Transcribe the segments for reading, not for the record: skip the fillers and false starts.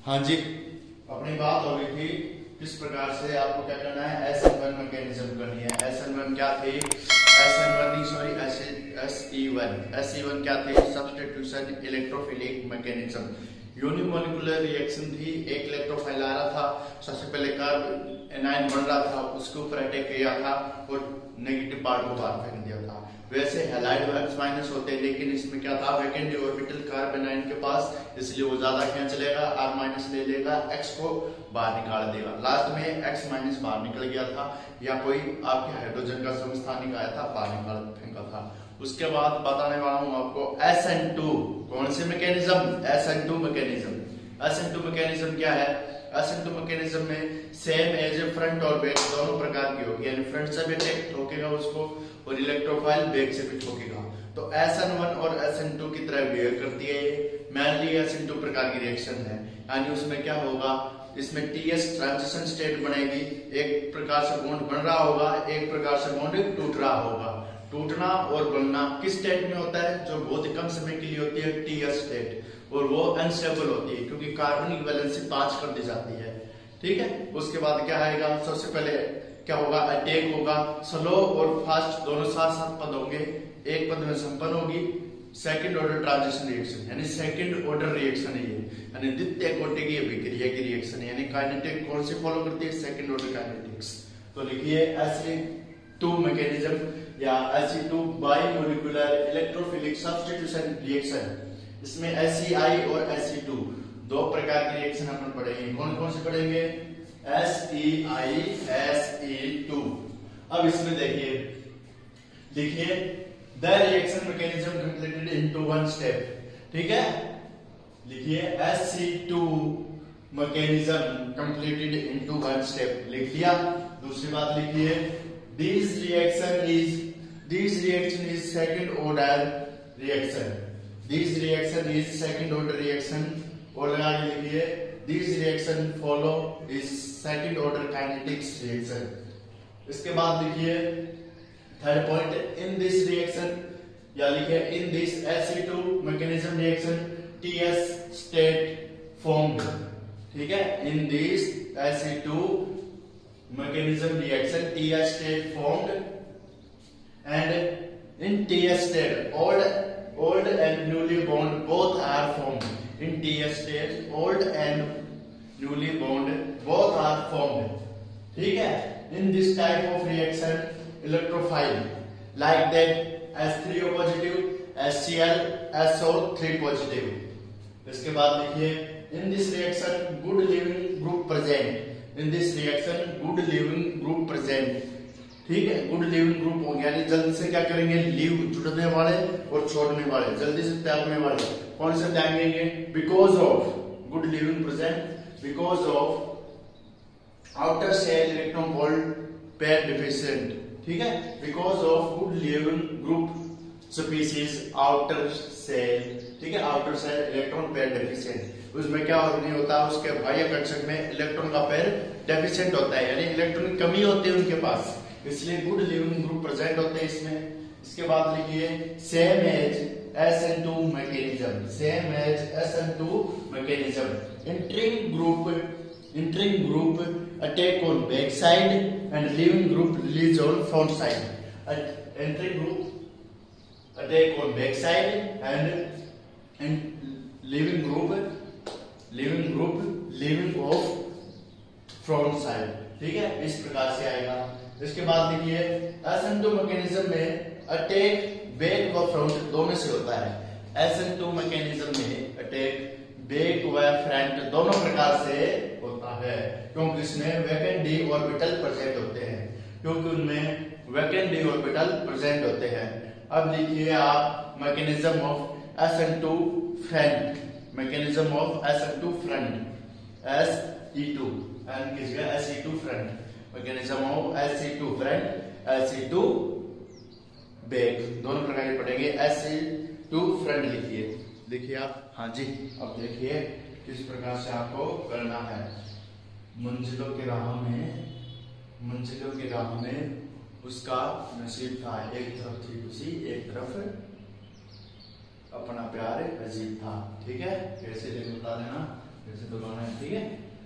हाँ जी, अपनी बात हो रही थी किस प्रकार से आपको क्या करना है, SN1 मैकेनिज्म करनी है। SN1 क्या थी, SE1 क्या थी, substitution electrophilic mechanism. Unimolecular reaction थी, एक इलेक्ट्रोफाइल आ रहा था, सबसे पहले कार्ब एनायन बन रहा था, उसके ऊपर अटैक किया था और नेगेटिव पार्ट को बाहर फेंक दिया था। वैसे हैलाइड H- होते हैं, लेकिन इसमें क्या था, वैकेंट ऑर्बिटल कार्बन आयन के पास, इसलिए वो ज्यादा खींच लेगा, R- ले लेगा, X को बाहर निकाल देगा। लास्ट में X- बाहर निकल गया था, या कोई आपके हाइड्रोजन का समस्थानिक आया था, बाहर निकाल फेंका था। उसके बाद बताने वाला हूं आपको SN2 कौन से मैकेनिज्म, SN2 मैकेनिज्म क्या है। SN2 मैकेनिज्म में सेम एज फ्रंट और बैक दोनों प्रकार की होगी, यानी फ्रंट से भी अटैक ठोकेगा उसको और इलेक्ट्रोफाइल बैक से भी ठोकेगा। तो SN1 और SN2 की तरह बिहेव करती है ये। मेनली SN2 प्रकार की रिएक्शन है, यानी उसमें क्या होगा, इसमें TS ट्रांजिशन स्टेट बनेगी, एक प्रकार से बॉन्ड बन रहा होगा, एक प्रकार से बॉन्ड टूट रहा होगा। टूटना और बनना किस स्टेट में होता है, जो बहुत ही कम समय के लिए होती है, TS स्टेट, और वो अनस्टेबल होती है क्योंकि कार्बनिक वैलेंसी 5 कर दी जाती है। ठीक है, उसके बाद क्या आएगा, सबसे पहले क्या होगा, अटैक होगा। स्लो और फास्ट दोनों साथ साथ पद होंगे, एक पद में संपन्न होगी। सेकंड ऑर्डर ट्रांजिशन रिएक्शन, यानी सेकंड ऑर्डर रिएक्शन है ये, यानी द्वितीय कोटि की अभिक्रिया की रिएक्शन है। यानी काइनेटिक कौन सी फॉलो करती है, सेकंड ऑर्डर काइनेटिक्स। तो लिखिए SE2 मैकेनिज्म या SE2 बाइमोलिकुलर इलेक्ट्रोफिलिक सब्स्टिट्यूशन रिएक्शन। इसमें SEI और SE2 दो प्रकार की रिएक्शन अपन पढ़ेंगे। कौन कौन से पढ़ेंगे, SEI SE2। अब इसमें देखिए, लिखिए the reaction mechanism completed into one step. ठीक है, लिखिए SE2 mechanism completed into one step, लिख लिया। दूसरी बात लिखिए, this reaction is second order reaction. This reaction is second order reaction, और आगे लिखिए this reaction follow is second order kinetics reaction. इसके बाद लिखिए third point, in this reaction, या लिखिए in this SE2 mechanism reaction TS state formed. ठीक है, in this SE2 mechanism reaction TS state formed, and in TS state old and newly bound both are formed. In TS state old and newly bound both are formed. ठीक है, in this type of reaction electrophile like that S3O positive, HCl, SO3 positive. इसके बाद लिखिए in this reaction good living group present. In this reaction good living group present. ठीक है, good leaving group हो गया, जल्दी से क्या करेंगे, लिव जुड़ने वाले और छोड़ने वाले, जल्दी से त्यागने वाले कौन से त्यागेंगे, because of good leaving present, because of outer shell electron hole pair deficient. ठीक है, because of good leaving group species outer shell. ठीक है, outer shell electron pair deficient, उसमें क्या नहीं होता, उसके बाह्य कक्षक में इलेक्ट्रॉन का पेयर डेफिशिएंट होता है, यानी इलेक्ट्रॉन की कमी होती है उनके पास, इसलिए गुड लिविंग ग्रुप प्रेजेंट होते हैं इसमें। इसके बाद लिखिए same as SN2 mechanism, same as SN2 mechanism, entering group attack on back side and leaving group release on front side. Entering group attack on back side and leaving off front side। ठीक है, इस प्रकार से आएगा। इसके बाद देखिए SN2 mechanism में अटैक बैक व फ्रंट दोनों से होता है। SN2 मैकेनिज्म में अटैक बैक व फ्रंट दोनों प्रकार से होता है, क्योंकि इसमें वैकेंट डी ऑर्बिटल प्रेजेंट होते हैं, क्योंकि उनमें वैकेंट डी ऑर्बिटल प्रेजेंट होते हैं। अब लिखिए आप mechanism of SN2 front, mechanism of SN2 front, SE2 and किसका SE2 front, mechanism of SE2 front, SE2 back, दोनों प्रकार के पढ़ेंगे। SE2 फ्रंट लिखिए आप। हाँ जी, अब देखिए किस प्रकार से आपको करना है। मंजिलों की राह में उसका नसीब था, एक तरफ थी खुशी, एक तरफ अपना प्यार अजीब था। ठीक है, कैसे बता देना, जैसे दोनों है, ठीक है।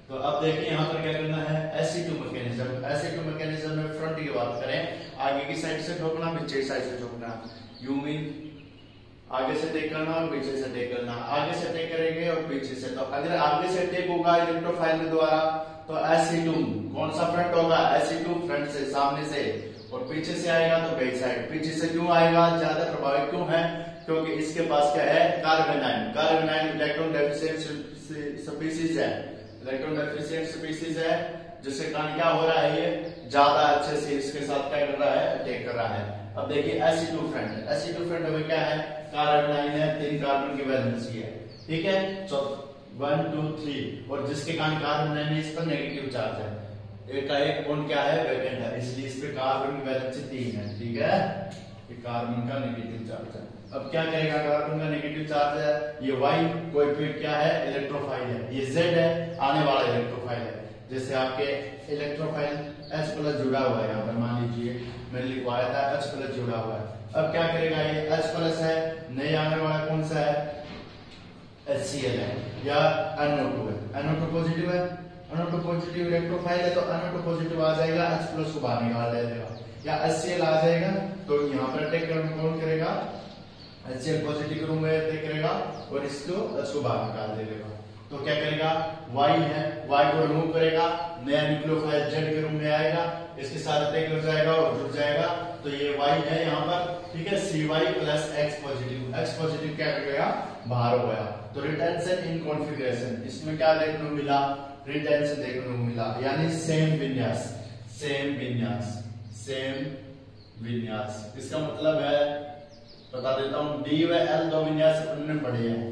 तो अब देखिए यहाँ पर क्या करना है, SE2 मैकेनिज्म। SE2 मैकेनिज्म में फ्रंट की बात करें, आगे की साइड से ठोकना, पीछे की साइड से ठोकना। यू मीन आगे से टेक करना और पीछे से टेक करना, आगे से टेक करेंगे और पीछे से। तो अगर आगे से टेक होगा इलेक्ट्रोफाइल के द्वारा तो SE2 कौन सा फ्रंट होगा, SE2 फ्रंट से, सामने से, और पीछे से आएगा तो बैक साइड। पीछे से क्यों आएगा, ज्यादा प्रभावित क्यों है, क्योंकि इसके पास क्या है, कार्बोनाइन। कार्बोनाइन इलेक्ट्रॉन डेफिशिएंट स्पीशीज है, इलेक्ट्रॉन डेफिशिएंट स्पीशीज है, जिसके कारण क्या हो रहा है, ये ज्यादा अच्छे से इसके साथ क्या कर रहा है, अटैक कर रहा है। अब देखिए SE2 फ्रंट, SE2 फ्रंट में क्या है, कार्बोनाइन है, 3 कार्बन की वैलेंसी है, ठीक है। तो 1 2 3, और जिसके कारण कार्बोनाइन इस पर नेगेटिव चार्ज है, एक का एक बॉन्ड क्या है, वैकेंट है, इसलिए इस पे कार्बन की वैलेंसी 3 है, ठीक है। ये कार्बन का नेगेटिव चार्ज है। अब क्या करेगा, कार्बन का नेगेटिव चार्ज है, ये Y कोएफिशिएंट क्या है, इलेक्ट्रोफाइल है, ये Z है, आने वाला इलेक्ट्रोफाइल है। जैसे आपके इलेक्ट्रोफाइल H+ जुड़ा हुआ है, यहाँ पर मान लीजिए मैंने लिखवाया था H+ जुड़ा हुआ है। अब क्या करेगा, ये H+ है, नए आने वाला कौन सा है, HCl है या NO2 है। NO2 पॉजिटिव है, NO2 पॉजिटिव इलेक्ट्रोफाइल है, तो NO2 पॉजिटिव आ जाएगा, H+ को बाहर निकाल देगा, या HCl आ जाएगा, तो यहाँ पर अटैक कौन करेगा, HCl पॉजिटिव रूम में अटैक करेगा और इसको बाहर निकाल देगा। तो क्या करेगा, Y है, Y को रिमूव करेगा, नया न्यूक्लियोफाइल Z के रूम में आएगा, इसके साथ अटैक हो जाएगा और जुड़ जाएगा। तो ये Y है यहाँ पर, ठीक है, CY plus X positive, X positive क्या करेगा, बाहर हो गया। तो रिटेंशन इन कॉन्फ़िगरेशन, इसमें क्या देखने को मिला, रिटेंशन देखने को मिला, यानी सेम विन्यास, सेम विन्यास, सेम विन्यास। इसका मतलब है, बता देता हूं, D व L दो विन्यास अपने पढ़े हैं।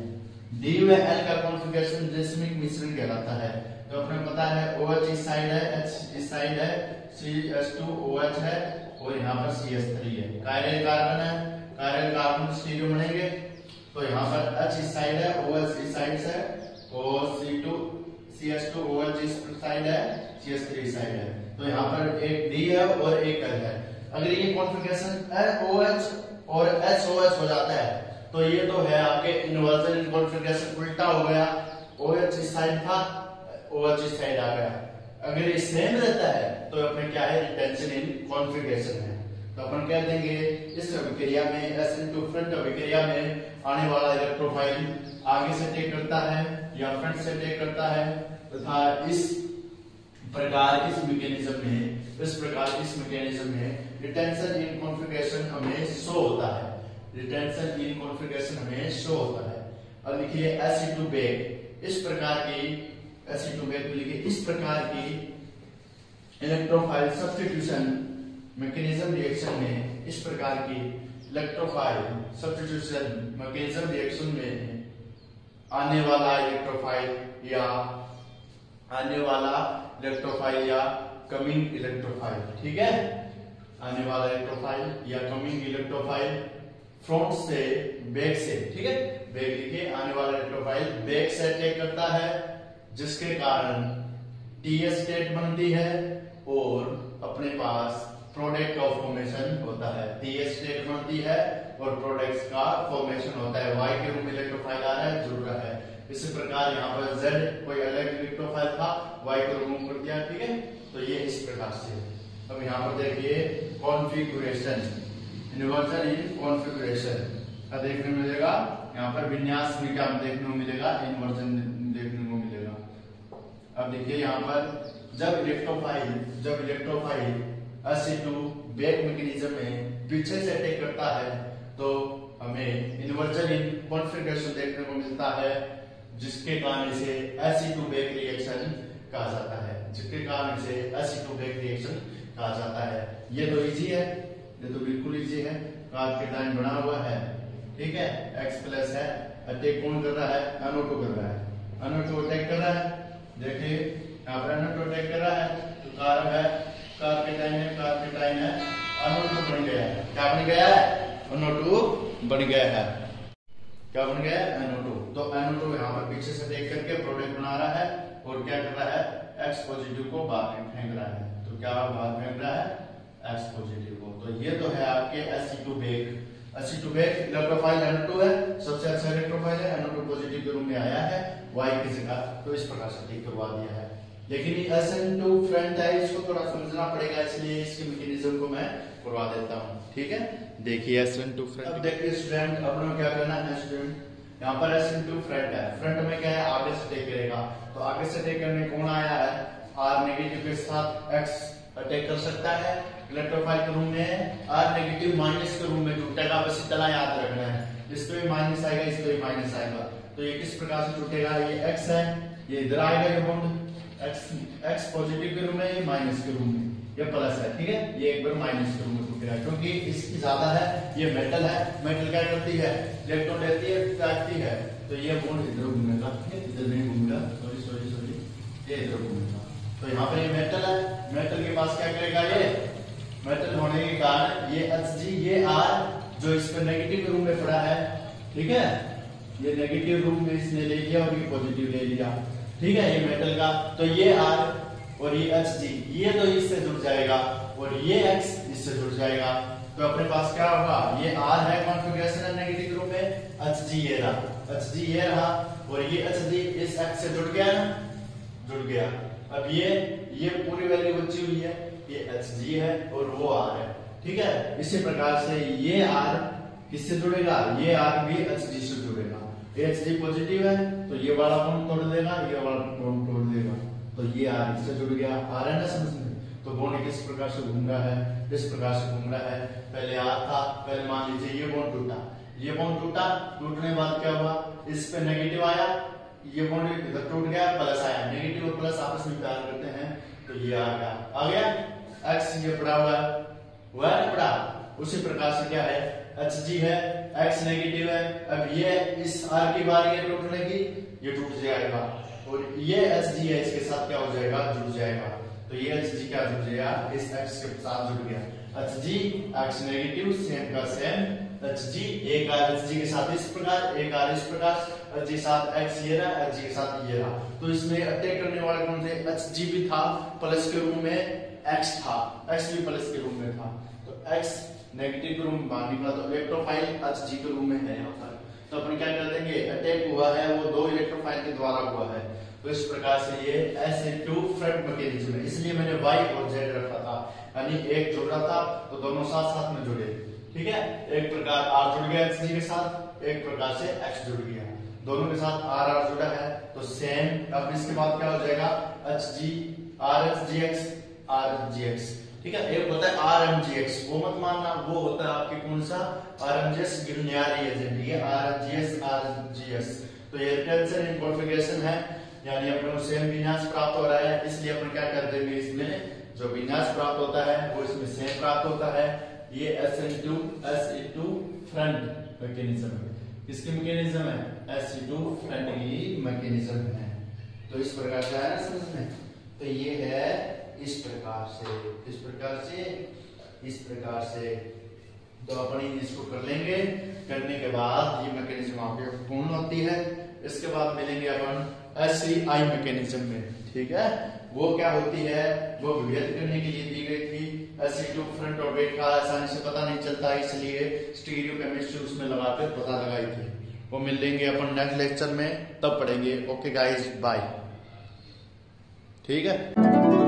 D व L का कॉन्फ़िगरेशन जैस्मिक मिश्रण कहलाता है। तो अपने पता है OH इस साइड है, H इस साइड है, CH2OH है, और यहाँ पर CH3 है। कायरल कार्बन है, कायरल कार्बन स्टीरियो बनेंगे। तो यहाँ पर H इस साइड है, OH इस साइड से, और CH2OH इस साइड है, CH3 इस साइड है। तो यहाँ पर एक D है और एक L है। अगर ये कॉन्फ़िगरेशन OH और SOH हो जाता है तो ये तो है आपके इन्वर्जन इन कॉन्फ़िगरेशन, उल्टा हो गया, OH इस साइड था, OH इस साइड आ गया। अगर ये सेम रहता है तो अपने क्या है, रिटेंशन इन कॉन्फ़िगरेशन है। तो अपन कह देंगे इस अभिक्रिया में, SN2 फ्रंट अभिक्रिया में आने वाला इलेक्ट्रोफाइल आगे से टेक करता है या फ्रंट से टेक करता है, तथा इस प्रकार इस मैकेनिज्म में रिटेंशन इन कॉन्फ़िगरेशन हमें शो होता है, रिटेंशन इन कॉन्फ़िगरेशन हमें शो होता है। अब लिखिए SE2 बैक, इस प्रकार की SE2 बैक लिखिए, इस प्रकार की इलेक्ट्रोफाइल सब्स्टिट्यूशन मैकेनिज्म रिएक्शन में, इस प्रकार की इलेक्ट्रोफाइल सब्स्टिट्यूशन मैकेनिज्म रिएक्शन में आने वाला इलेक्ट्रोफाइल या कमिंग इलेक्ट्रोफाइल, ठीक है, आने वाला इलेक्ट्रोफाइल या कमिंग इलेक्ट्रोफाइल फ्रंट से, बैक से, ठीक है, बैक लिखिए, आने वाला इलेक्ट्रोफाइल बैक से अटैक करता है, जिसके कारण TS स्टेट बनती है और अपने पास प्रोडक्ट का फॉर्मेशन होता है। TS स्टेट बनती है और प्रोडक्ट्स का फॉर्मेशन होता है। Y के रूप में इलेक्ट्रोफाइल आ रहा है, जुड़ रहा है। इसी प्रकार यहाँ पर Z कोई अलग इलेक्ट्रोफाइल था, Y को रिमूव कर दिया, ठीक है। तो ये इस प्रकार से। अब यहाँ पर देखिए कॉन्फ़िगरेशन, इन्वर्जन इन कॉन्फ़िगरेशन का देखने को मिलेगा। यहाँ पर विन्यास में क्या देखने को मिलेगा, इन्वर्जन देखने को मिलेगा। अब देखिए यहाँ पर जब इलेक्ट्रोफाइल SE2 बैक मैकेनिज्म में पीछे से अटैक करता है तो हमें इन्वर्जन इन कॉन्फ़िगरेशन देखने को मिलता है, जिसके कारण इसे SE2 बैक रिएक्शन कहा जाता है, जिसके कारण इसे SE2 बैक रिएक्शन कहा जाता है। ये तो इजी है, ये तो बिल्कुल इजी है, आपके टाइम बना हुआ है, ठीक है। X+ है, अटैक कौन कर रहा है, NO2 कर रहा है, NO2 अटैक कर रहा है। देखिए यहाँ पर NO2 अटैक कर रहा है, तो कार्ब है, कार्बेटाइन है, NO2 बन गया है। क्या बन गया है, NO2 बन गया है। क्या बन गया है, NO2। तो NO2 यहाँ पर पीछे से अटैक करके प्रोडक्ट बना रहा है और क्या कर रहा है, X पॉजिटिव को बाहर फेंक रहा है। तो क्या बाहर फेंक रहा है, X पॉजिटिव को। तो ये तो है आपके SE2 back. SE2 back electrophile NO2 है, सबसे अच्छा इलेक्ट्रोफाइल है, NO2 पॉजिटिव के रूम में आया है y की जगह, तो इस प्रकार से ठीक करवा दिया है। लेकिन SN2 फ्रंट है, इसको थोड़ा समझना पड़ेगा, इसलिए इसके मैकेनिज्म को मैं करवा देता हूँ। ठीक है, देखिए SN2 फ्रंट। अब देखिए स्टूडेंट, अपने क्या करना है स्टूडेंट, यहाँ पर SN2 फ्रंट है, फ्रंट में क्या है, आगे से अटैक करेगा, तो आगे से अटैक करने कौन आया है, R नेगेटिव के साथ X अटैक कर सकता है। इलेक्ट्रोफाइल के रूम में R नेगेटिव माइनस के रूम में टूटेगा, बस इतना याद रखना है, इस पे भी माइनस आएगा, इस पे भी माइनस आएगा, तो ये किस प्रकार से टूटेगा, ये X है, ये इधर आएगा, ये बॉन्ड X पॉजिटिव के रूम में, ये माइनस के रूम में, ये प्लस है, ठीक है, ये एक बार माइनस के रूम में टूटेगा, क्योंकि इसकी ज्यादा है, ये मेटल है, मेटल क्या करती है, इलेक्ट्रॉन लेती है, काटती है, तो ये बॉन्ड इधर घूमेगा, इधर नहीं घूमेगा, सॉरी ये इधर घूमेगा, तो यहाँ पे ये मेटल है, मेटल के पास क्या करेगा, ये मेटल होने के कारण ये Hg, ये R जो इस पर नेगेटिव रूम में पड़ा है, ठीक है, ये नेगेटिव रूम में इसने ले लिया और ये पॉजिटिव ले लिया, ठीक है, ये मेटल का, तो ये R और ये Hg, ये तो इससे जुड़ जाएगा और ये X इससे जुड़ जाएगा, तो अपने पास क्या होगा, ये R है कॉन्फ़िगरेशन है नेगेटिव रूम में, Hg ये रहा और ये Hg इस X से जुड़ गया ना, जुड़ गया। अब ये पूरी वैल्यू बची हुई है, ये Hg है और वो R है, ठीक है, इसी प्रकार से ये R किससे जुड़ेगा, ये R भी Hg से जुड़ेगा, ये Hg पॉजिटिव है तो ये वाला बॉन्ड तोड़ देगा, ये वाला बॉन्ड तोड़ देगा, तो ये R इससे जुड़ गया, आ रहा है ना समझ में, तो बॉन्ड किस प्रकार से घूम रहा है, इस प्रकार से घूम रहा है, पहले R था, पहले मान लीजिए ये बॉन्ड टूटा, ये बॉन्ड टूटा, टूटने के बाद क्या हुआ, इस पे नेगेटिव आया, ये बॉन्ड इधर टूट गया, प्लस आया, नेगेटिव और प्लस आपस में प्यार करते हैं, तो ये आ गया X, ये पड़ा हुआ है पड़ा, उसी प्रकार से क्या है, Hg है, X नेगेटिव है, अब ये इस R की बारी है टूटने की, ये टूट जाएगा और ये Hg है, इसके साथ क्या हो जाएगा, जुड़ जाएगा, तो ये Hg क्या जुड़ जाएगा, इस X के साथ जुड़ गया, Hg X नेगेटिव सेम का सेम, Hg एक R Hg के साथ इस प्रकार, एक R इस प्रकार, Hg के साथ X ये रहा, Hg के साथ ये रहा, तो इसमें अटैक करने वाले कौन थे, Hg भी था, प्लस के रूम में X था, X भी प्लस के रूम में था, तो X नेगेटिव के रूम में बाहर निकला, तो इलेक्ट्रोफाइल Hg के रूम में है यहाँ पर, तो अपन क्या कर देंगे, अटैक हुआ है वो दो इलेक्ट्रोफाइल के द्वारा हुआ है, तो इस प्रकार से ये SN2 फ्रंट मैकेनिज्म है, इसलिए मैंने Y और Z रखा था, यानी एक जुड़ रहा था तो दोनों साथ साथ में जुड़े, ठीक है, एक प्रकार R जुड़ गया Hg के साथ, एक प्रकार से X जुड़ गया, दोनों के साथ R जुड़ा है तो सेम, अब इसके बाद क्या हो जाएगा, Hg RHgX RGX, ठीक है, एक होता है RMGX, वो मत मानना, वो होता है आपके कौन सा, RMGS गिरनियारी एजेंट, ये RGS, तो ये टेंशन इन कॉन्फ़िगरेशन है, यानी अपने को सेम विन्यास प्राप्त हो रहा है, इसलिए अपन क्या कर देंगे, इसमें जो विन्यास प्राप्त होता है वो इसमें सेम प्राप्त होता है, ये SN2 फ्रंट मैकेनिज्म है, किसकी मैकेनिज्म है, SN2 फ्रंट की मैकेनिज्म है, तो इस प्रकार से आया ना समझ में, तो ये है इस प्रकार से, इस प्रकार से, तो अपन इसको कर लेंगे, करने के बाद ये मैकेनिज्म आपके पूर्ण होती है, इसके बाद मिलेंगे अपन SCI मैकेनिज्म में, ठीक है, वो क्या होती है, वो विभेद करने के लिए दी गई थी, SN2 फ्रंट और वेट का आसानी से पता नहीं चलता, इसलिए स्टीरियो केमिस्ट्री उसमें लगाकर पता लगाई थी, वो मिल लेंगे अपन नेक्स्ट लेक्चर में, तब पढ़ेंगे। ओके गाइस, बाय, ठीक है।